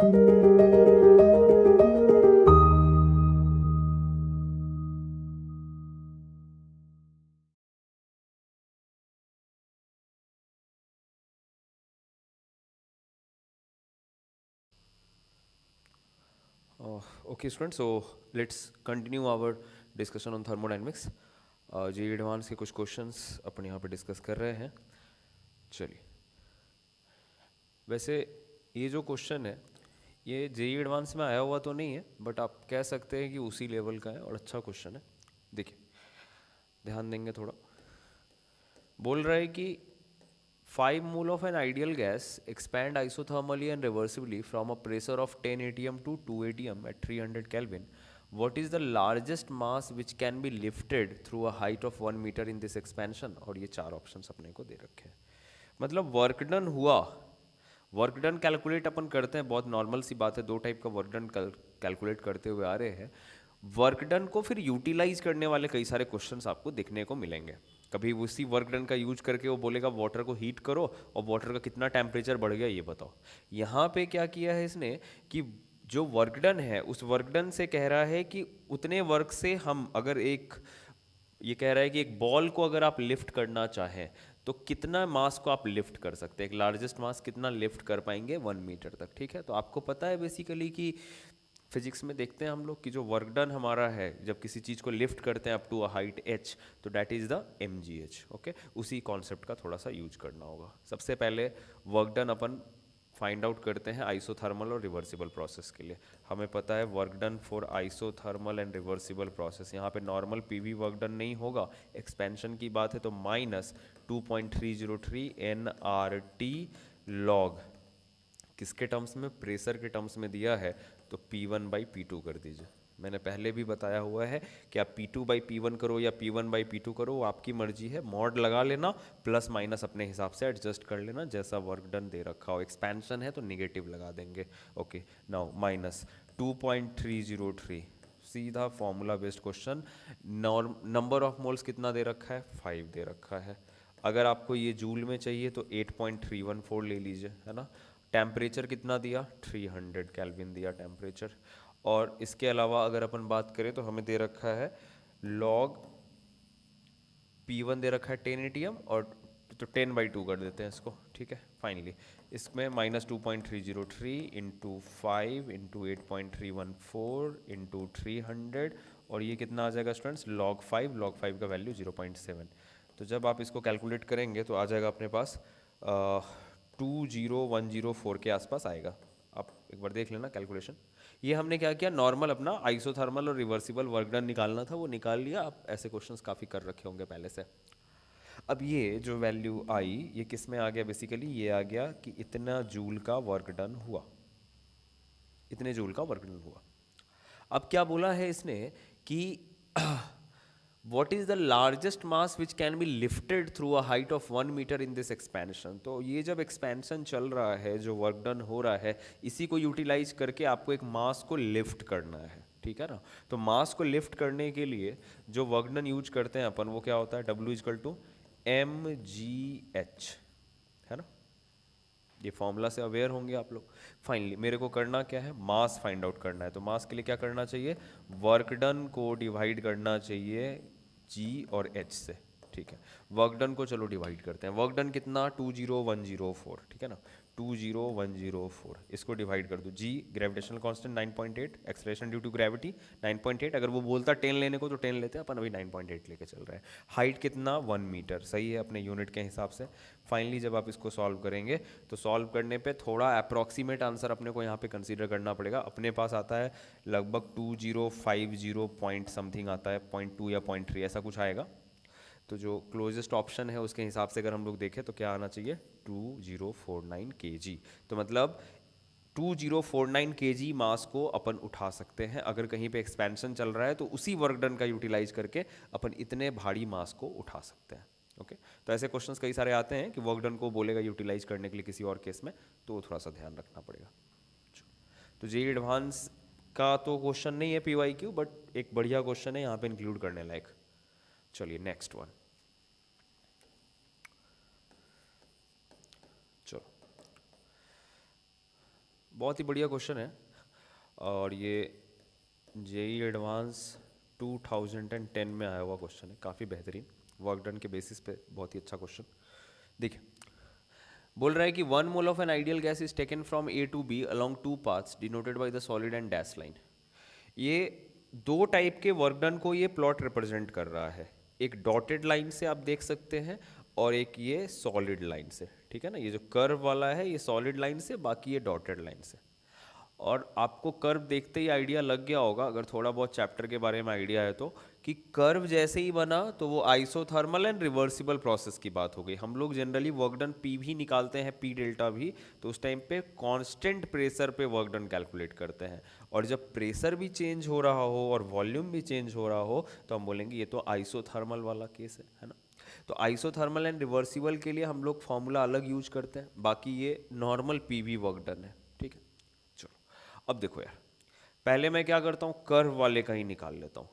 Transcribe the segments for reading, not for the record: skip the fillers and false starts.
Okay, students, so let's continue our discussion on thermodynamics. JEE advance के कुछ questions अपन यहाँ पे डिस्कस कर रहे हैं. चलिए, वैसे ये जो क्वेश्चन है ये जेई एडवांस में आया हुआ तो नहीं है, बट आप कह सकते हैं कि उसी लेवल का है और अच्छा क्वेश्चन है. देखिए, ध्यान देंगे थोड़ा. बोल रहा है कि 5 mole of an ideal gas expand isothermally and reversibly from a pressure of 10 atm to 2 atm at 300 Kelvin. What is the largest mass which can be lifted through a height of 1 meter in this expansion? और ये 4 options अपने को दे रखे हैं. मतलब work done हुआ. Work done calculate अपन करते हैं, बहुत नॉर्मल सी बात है. दो टाइप का वर्क डन कैलकुलेट करते हुए आ रहे हैं. वर्क डन को फिर यूटिलाइज करने वाले कई सारे क्वेश्चंस आपको देखने को मिलेंगे. कभी उसी वर्क डन का यूज करके वो बोलेगा वाटर को हीट करो और वाटर का कितना टेम्परेचर बढ़ गया ये बताओ. यहाँ पे क्या किया है इसने कि जो वर्क डन है उस वर्क डन से कह रहा है कि उतने वर्क से हम अगर एक, ये कह रहा है कि एक बॉल को अगर आप लिफ्ट करना चाहें तो कितना मास को आप लिफ्ट कर सकते हैं, एक लार्जेस्ट मास कितना लिफ्ट कर पाएंगे 1 मीटर तक. ठीक है, तो आपको पता है बेसिकली कि फिजिक्स में देखते हैं हम लोग कि जो वर्क डन हमारा है जब किसी चीज़ को लिफ्ट करते हैं up to a height h, तो that is the mgh. Okay, उसी कॉन्सेप्ट का थोड़ा सा यूज करना होगा. सबसे पहले वर्क डन अपन फाइंड आउट करते हैं आइसोथर्मल और रिवर्सिबल प्रोसेस के लिए. हमें पता है work done for isothermal and reversible process, यहाँ पे नॉर्मल पीवी वर्क डन नहीं होगा, एक्सपेंशन की बात है तो माइनस 2.303 nRT लॉग, किसके टर्म्स में, प्रेशर के टर्म्स में दिया है तो P1 बाई P2 कर दीजिए. मैंने पहले भी बताया हुआ है कि आप P2 बाई P1 करो या P1 बाई P2 करो, वो आपकी मर्जी है. मॉड लगा लेना, प्लस माइनस अपने हिसाब से एडजस्ट कर लेना जैसा वर्क डन दे रखा हो. एक्सपेंशन है तो निगेटिव लगा देंगे. ओके, नाउ माइनस 2.303, सीधा formula based question. Number of moles कितना दे रखा है, 5 दे रखा है. अगर आपको ये जूल में चाहिए तो 8.314 ले लीजिए, है ना. टेम्परेचर कितना दिया, 300 केल्विन दिया टेम्परेचर. और इसके अलावा अगर अपन बात करें तो हमें दे रखा है लॉग P1 दे रखा है 10 atm, और तो 10/2 कर देते हैं इसको. ठीक है, फाइनली इसमें माइनस 2.303 इंटू 5 इंटू 8.314 इंटू 300, और ये कितना आ जाएगा स्टूडेंट्स, log 5 का वैल्यू 0.7. तो जब आप इसको कैलकुलेट करेंगे तो आ जाएगा अपने पास 20104 के आसपास आएगा. आप एक बार देख लेना कैलकुलेशन. ये हमने क्या किया, नॉर्मल अपना आइसोथर्मल और रिवर्सिबल वर्क डन निकालना था वो निकाल लिया. आप ऐसे क्वेश्चंस काफ़ी कर रखे होंगे पहले से. अब ये जो वैल्यू आई ये किस में आ गया, बेसिकली ये आ गया कि इतना जूल का वर्क डन हुआ, इतने जूल का वर्क डन हुआ. अब क्या बोला है इसने कि what is the largest mass which can be lifted through a height of 1 meter in this expansion. तो ये जब एक्सपेंशन चल रहा है, जो वर्क डन हो रहा है, इसी को यूटिलाइज करके आपको एक मास को लिफ्ट करना है. ठीक है ना. तो मास को लिफ्ट करने के लिए जो वर्क डन यूज करते हैं अपन, वो क्या होता है, W=mgh, है ना. ये फॉर्मूला से अवेयर होंगे आप लोग. फाइनली मेरे को करना क्या है, मास फाइंड आउट करना है. तो मास के लिए क्या करना चाहिए, वर्क डन को डिवाइड करना चाहिए G और H से. ठीक है, वर्क डन को चलो डिवाइड करते हैं. वर्क डन कितना, 20104. ठीक है ना, 20104, इसको डिवाइड कर दो. G gravitational constant 9.8, acceleration due to gravity 9.8. अगर वो बोलता 10 लेने को तो 10 लेते हैं अपन, अभी 9.8 लेके चल रहे हैं. हाइट कितना, 1 मीटर, सही है अपने यूनिट के हिसाब से. फाइनली जब आप इसको सॉल्व करेंगे तो सॉल्व करने पे थोड़ा अप्रॉक्सीमेट आंसर अपने को यहाँ पे कंसीडर करना पड़ेगा. अपने पास आता है लगभग 2050 पॉइंट समथिंग आता है, 0.2 या 0.3 ऐसा कुछ आएगा. तो जो क्लोजेस्ट ऑप्शन है उसके हिसाब से अगर हम लोग देखें तो क्या आना चाहिए, 2049 kg. तो मतलब 2049 kg मास को अपन उठा सकते हैं. अगर कहीं पे एक्सपेंशन चल रहा है तो उसी वर्क डन का यूटिलाइज करके अपन इतने भारी मास को उठा सकते हैं. ओके, तो ऐसे क्वेश्चंस कई सारे आते हैं कि वर्क डन को बोलेगा यूटिलाइज करने के लिए किसी और केस में, तो थोड़ा सा ध्यान रखना पड़ेगा. तो जेईई एडवांस का तो क्वेश्चन नहीं है PYQ, बट एक बढ़िया क्वेश्चन है यहाँ पे इंक्लूड करने लायक. चलिए नेक्स्ट वन. चलो, बहुत ही बढ़िया क्वेश्चन है और ये जेई एडवांस 2010 में आया हुआ क्वेश्चन है, काफ़ी बेहतरीन वर्क डन के बेसिस पे बहुत ही अच्छा क्वेश्चन। देखिए बोल रहा है कि 1 mole of an ideal gas is taken from A to B along 2 paths denoted by the solid and dash line. ये दो टाइप के वर्क डन को ये प्लॉट रिप्रेजेंट कर रहा है, एक डॉटेड लाइन से आप देख सकते हैं और एक ये सॉलिड लाइन से, ठीक है ना। ये जो कर्व वाला है ये सॉलिड लाइन से, बाकी ये डॉटेड लाइन से। और आपको कर्व देखते ही आइडिया लग गया होगा, अगर थोड़ा बहुत चैप्टर के बारे में आइडिया है तो, कि कर्व जैसे ही बना तो वो आइसोथर्मल एंड रिवर्सिबल प्रोसेस की बात हो गई। हम लोग जनरली वर्क डन पी भी निकालते हैं, पी डेल्टा भी, तो उस टाइम पे कांस्टेंट प्रेशर पे वर्क डन कैलकुलेट करते हैं। और जब प्रेशर भी चेंज हो रहा हो और वॉल्यूम भी चेंज हो रहा हो तो हम बोलेंगे ये तो आइसोथर्मल वाला केस है ना। तो आइसोथर्मल एंड रिवर्सिबल के लिए हम लोग फॉर्मूला अलग यूज करते हैं, बाकी ये नॉर्मल पीवी वर्क डन है, ठीक है। चलो अब देखो यार, पहले मैं क्या करता हूँ, कर्व वाले का ही निकाल लेता हूँ।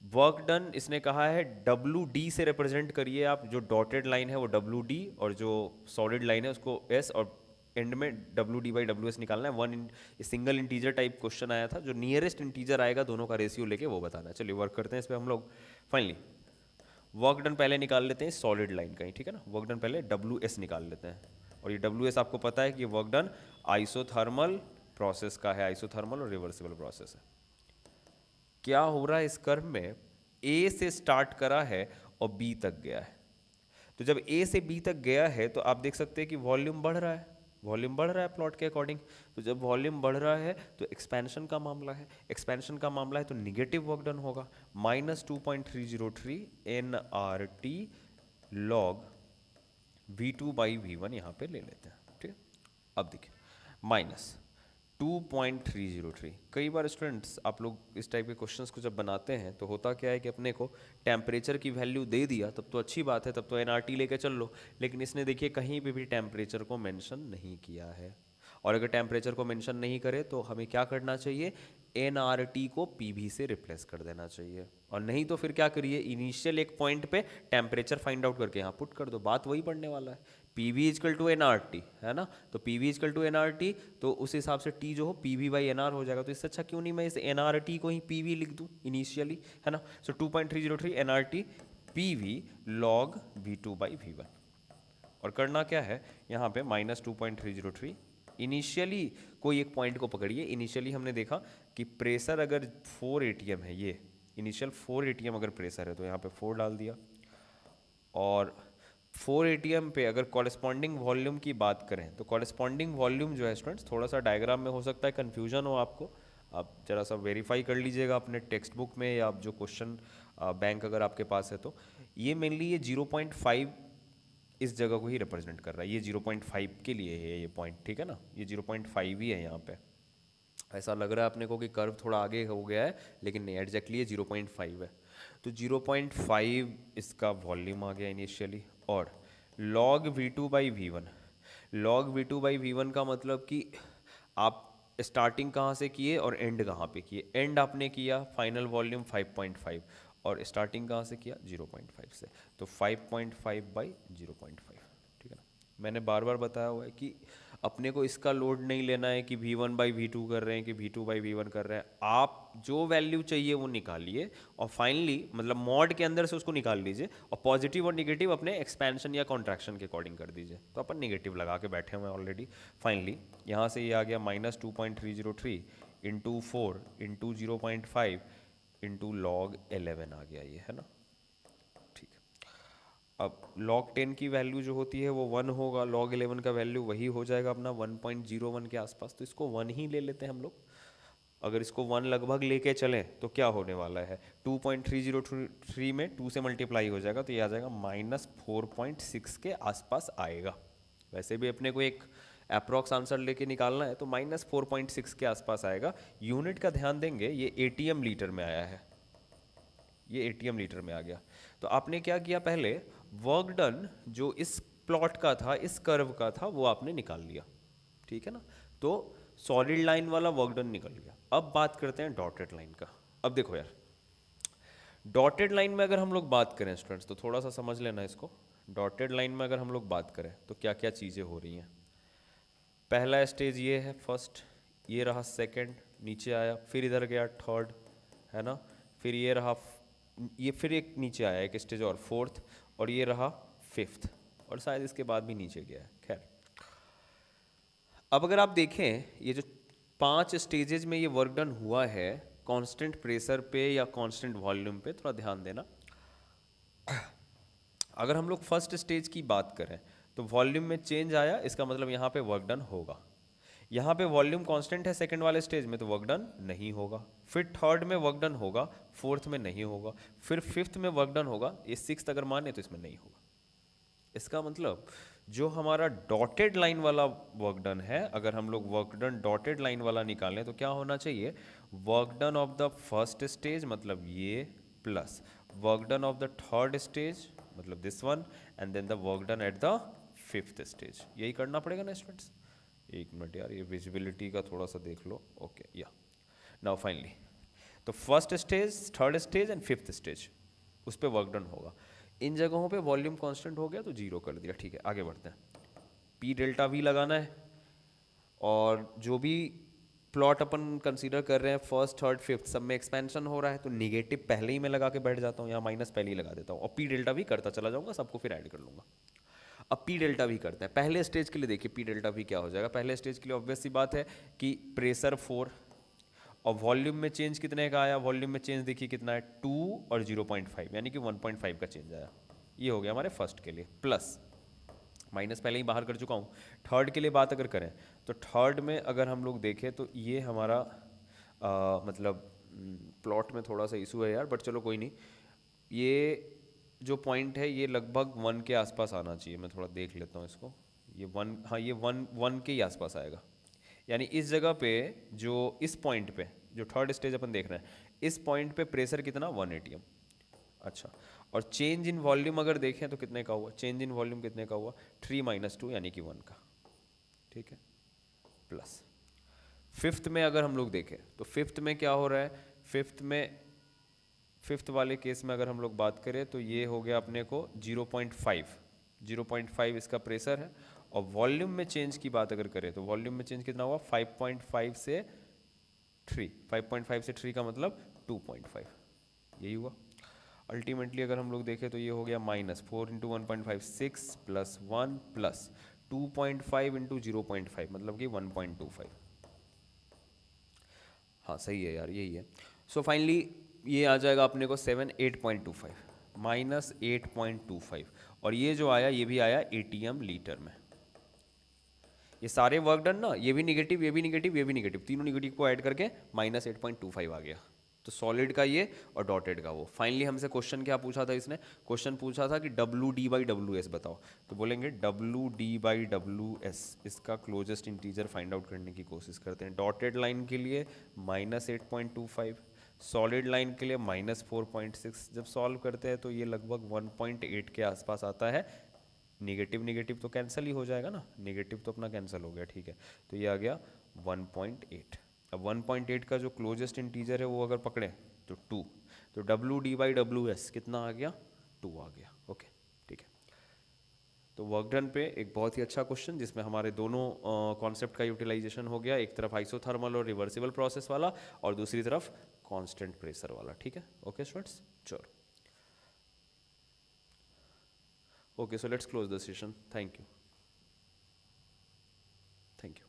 वर्क डन इसने कहा है डब्ल्यू डी से रिप्रेजेंट करिए आप, जो डॉटेड लाइन है वो डब्ल्यू डी और जो सॉलिड लाइन है उसको एस, और एंड में W D by W S निकालना है। सिंगल इंटीजर टाइप क्वेश्चन आया था, जो नियरेस्ट इंटीजर आएगा दोनों का रेशियो लेके वो बताना है। चलिए वर्क करते हैं इस पर हम लोग। फाइनली वर्क डन पहले निकाल लेते हैं सॉलिड लाइन का ही, ठीक है ना। वर्क डन पहले डब्ल्यू एस निकाल लेते हैं, और ये डब्ल्यू एस आपको पता है कि वर्क डन आइसोथर्मल प्रोसेस का है, आइसोथर्मल और रिवर्सिबल प्रोसेस है। क्या हो रहा है इस कर्व में, ए से स्टार्ट करा है और बी तक गया है। तो जब ए से बी तक गया है तो आप देख सकते हैं कि वॉल्यूम बढ़ रहा है, वॉल्यूम बढ़ रहा है प्लॉट के अकॉर्डिंग। तो जब वॉल्यूम बढ़ रहा है तो एक्सपेंशन का मामला है, एक्सपेंशन का मामला है तो निगेटिव वर्क डन होगा। -2.303 NRT log V2 by V1 यहाँ पे ले लेते हैं, ठीक है। अब देखिए -2.303, कई बार स्टूडेंट्स आप लोग इस टाइप के क्वेश्चंस को जब बनाते हैं तो होता क्या है कि अपने को टेम्परेचर की वैल्यू दे दिया तब तो अच्छी बात है, तब तो एनआरटी लेके चल लो, लेकिन इसने देखिए कहीं पे भी टेम्परेचर को मेंशन नहीं किया है। और अगर टेम्परेचर को मेंशन नहीं करे तो हमें क्या करना चाहिए, एनआरटी को पीवी से रिप्लेस कर देना चाहिए। और नहीं तो फिर क्या करिए, इनिशियल एक पॉइंट पे टेम्परेचर फाइंड आउट करके यहाँ पुट कर दो, बात वही पढ़ने वाला है। पीवी इजकल टू एनआरटी है ना, तो पीवी इजकल टू एनआरटी, तो उस हिसाब से टी जो हो पीवी बाई एनआर हो जाएगा। तो इससे अच्छा क्यों नहीं मैं इस एनआरटी को ही पीवी लिख दूँ इनिशियली, है ना। सो 2.303 NRT PV log V2 by V1। और करना क्या है यहाँ पे -2.303, इनिशियली कोई एक पॉइंट को पकड़िए। इनिशियली हमने देखा कि प्रेशर अगर 4 ATM है, ये इनिशियल 4 ATM अगर प्रेशर है तो यहाँ पे 4 डाल दिया। और 4 ATM पे अगर कॉरेस्पॉन्डिंग वॉल्यूम की बात करें तो कॉरेस्पॉन्डिंग वॉल्यूम जो है स्टूडेंट्स, थोड़ा सा डायग्राम में हो सकता है कन्फ्यूजन हो आपको, आप जरा सा वेरीफाई कर लीजिएगा अपने टेक्स्ट बुक में या आप जो क्वेश्चन बैंक अगर आपके पास है तो। ये मेनली ये 0.5 इस जगह को ही रिप्रेजेंट कर रहा है, ये 0.5 के लिए है ये पॉइंट, ठीक है ना। ये 0.5 ही है यहाँ पे। ऐसा लग रहा है अपने को कि कर्व थोड़ा आगे हो गया है, लेकिन नहीं, एग्जैक्टली ये 0.5 है। तो 0.5 इसका वॉल्यूम आ गया इनिशियली। और log V2 by V1, log V2 by V1 का मतलब कि आप स्टार्टिंग कहाँ से किए और एंड कहाँ पे किए। एंड आपने किया फाइनल वॉल्यूम 5.5 और स्टार्टिंग कहाँ से किया 0.5 से, तो 5.5 बाई 0.5, ठीक है ना। मैंने बार बार बताया हुआ है कि अपने को इसका लोड नहीं लेना है कि V1 बाई V2 कर रहे हैं कि V2 बाई V1 कर रहे हैं। आप जो वैल्यू चाहिए वो निकालिए और फाइनली मतलब मॉड के अंदर से उसको निकाल लीजिए और पॉजिटिव और निगेटिव अपने एक्सपेंशन या कॉन्ट्रैक्शन के अकॉर्डिंग कर दीजिए। तो अपन निगेटिव लगा के बैठे हुए हैं ऑलरेडी। फाइनली यहाँ से ये आ गया -2.303 इंटू 4 इंटू 0.5 इंटू log 11 आ गया ये, है ना। ठीक है, अब log 10 की वैल्यू जो होती है वो 1 होगा, log 11 का वैल्यू वही हो जाएगा अपना 1.01 के आसपास, तो इसको 1 ही ले लेते हैं हम लोग। अगर इसको 1 लगभग लेके चलें तो क्या होने वाला है, 2.303 में 2 से मल्टीप्लाई हो जाएगा तो ये आ जाएगा -4.6 के आसपास आएगा। वैसे भी अपने को एक अप्रॉक्स आंसर लेके निकालना है तो -4.6 के आसपास आएगा। यूनिट का ध्यान देंगे, ये ATM लीटर में आया है, ये ATM लीटर में आ गया। तो आपने क्या किया, पहले वर्क डन जो इस प्लॉट का था, इस कर्व का था, वो आपने निकाल लिया, ठीक है ना। तो सॉलिड लाइन वाला वर्क डन निकल गया। अब बात करते हैं डॉटेड लाइन का। अब देखो यार, डॉटेड लाइन में अगर हम लोग बात करें स्टूडेंट्स तो थोड़ा सा समझ लेना इसको। डॉटेड लाइन में अगर हम लोग बात करें तो क्या क्या चीज़ें हो रही हैं। पहला स्टेज ये है फर्स्ट, ये रहा सेकंड, नीचे आया, फिर इधर गया थर्ड, है ना, फिर ये रहा, ये फिर एक नीचे आया एक स्टेज और फोर्थ, और ये रहा फिफ्थ, और शायद इसके बाद भी नीचे गया है। खैर, अब अगर आप देखें ये जो 5 स्टेजेज में ये वर्क डन हुआ है कांस्टेंट प्रेशर पे या कांस्टेंट वॉल्यूम पे, थोड़ा ध्यान देना। अगर हम लोग फर्स्ट स्टेज की बात करें तो वॉल्यूम में चेंज आया, इसका मतलब यहाँ पे वर्क डन होगा। यहाँ पे वॉल्यूम कांस्टेंट है सेकंड वाले स्टेज में, तो वर्क डन नहीं होगा। फिर थर्ड में वर्क डन होगा, फोर्थ में नहीं होगा, फिर फिफ्थ में वर्क डन होगा, ये सिक्स्थ अगर माने तो इसमें नहीं होगा। इसका मतलब जो हमारा डॉटेड लाइन वाला वर्क डन है, अगर हम लोग वर्क डन डॉटेड लाइन वाला निकालें तो क्या होना चाहिए, work done of the first stage मतलब ये, plus work done of the third stage मतलब this one, and then the work done at the fifth stage. यही करना पड़ेगा ना स्टूडेंट्स। एक मिनट यार, ये विजिबिलिटी का थोड़ा सा देख लो। ओके, या नाउ फाइनली तो first stage, third stage and fifth stage, उस पर वर्क डन होगा। इन जगहों पे वॉल्यूम कांस्टेंट हो गया तो जीरो कर दिया। ठीक है, आगे बढ़ते हैं। पी डेल्टा वी लगाना है, और जो भी प्लॉट अपन कंसीडर कर रहे हैं फर्स्ट थर्ड फिफ्थ सब में एक्सपेंशन हो रहा है, तो निगेटिव पहले ही मैं लगा के बैठ जाता हूँ, यहाँ माइनस पहले ही लगा देता हूँ, और पी डेल्टा वी करता चला जाऊँगा, सबको फिर ऐड कर लूँगा। अब पी डेल्टा वी करते हैं। पहले स्टेज के लिए देखिए पी डेल्टा वी क्या हो जाएगा। पहले स्टेज के लिए ऑब्वियस सी बात है कि प्रेशर 4 और वॉल्यूम में चेंज कितने का आया, वॉल्यूम में चेंज देखिए कितना है 2 और 0.5, यानी कि 1.5 का चेंज आया। ये हो गया हमारे फर्स्ट के लिए, प्लस माइनस पहले ही बाहर कर चुका हूँ। थर्ड के लिए बात अगर करें तो थर्ड में अगर हम लोग देखें तो ये हमारा मतलब प्लॉट में थोड़ा सा इशू है यार, बट चलो कोई नहीं। ये जो पॉइंट है ये लगभग 1 के आसपास आना चाहिए। मैं थोड़ा देख लेता हूँ इसको। ये 1, हाँ ये 1 के ही आसपास आएगा। यानी इस जगह पे जो इस पॉइंट पे जो थर्ड स्टेज अपन देख रहे हैं, इस पॉइंट पे प्रेशर कितना 1 atm। अच्छा, और चेंज इन वॉल्यूम अगर देखें तो कितने का हुआ, चेंज इन वॉल्यूम कितने का हुआ 3 - 2 यानी कि 1 का। ठीक है, प्लस फिफ्थ में अगर हम लोग देखें तो फिफ्थ में क्या हो रहा है, फिफ्थ वाले केस में अगर हम लोग बात करें तो ये हो गया अपने को 0.5 इसका प्रेशर है। और वॉल्यूम में चेंज की बात अगर करें तो वॉल्यूम में चेंज कितना हुआ 5.5 से 3, 5.5 से 3 का मतलब 2.5, यही हुआ। अल्टीमेटली अगर हम लोग देखें तो ये हो गया -4 × 1.5 6 + 1 + 2.5 × 0.5 मतलब कि 1.25। हाँ सही है यार, यही है। सो फाइनली ये आ जाएगा अपने को 8.25 -8.25, और ये जो आया ये भी आया ATM लीटर में। ये सारे वर्क डन ना, ये भी निगेटिव, ये भी निगेटिव, ये भी निगेटिव, तीनों निगेटिव को ऐड करके -8.25 आ गया। तो सॉलिड का ये और डॉटेड का वो। फाइनली हमसे क्वेश्चन क्या पूछा था इसने, क्वेश्चन पूछा था कि WD/WS बताओ। तो बोलेंगे WD/WS, इसका क्लोजेस्ट इंटीजर फाइंड आउट करने की कोशिश करते हैं। डॉटेड लाइन के लिए -8.25, सॉलिड लाइन के लिए -4.6। जब सॉल्व करते हैं तो ये लगभग 1.8 के आसपास आता है। निगेटिव निगेटिव तो कैंसिल ही हो जाएगा ना, निगेटिव तो अपना कैंसिल हो गया। ठीक है, तो ये आ गया 1.8। अब 1.8 का जो क्लोजेस्ट इंटीजर है वो अगर पकड़े तो 2, तो WD/WS कितना आ गया 2 आ गया। ओके ठीक है, तो वर्क डन पे एक बहुत ही अच्छा क्वेश्चन जिसमें हमारे दोनों कॉन्सेप्ट का यूटिलाइजेशन हो गया, एक तरफ आइसोथर्मल और रिवर्सिबल प्रोसेस वाला और दूसरी तरफ कांस्टेंट प्रेशर वाला। ठीक है, ओके स्टूडेंट्स, चलो okay, so let's close the session. Thank you. Thank you.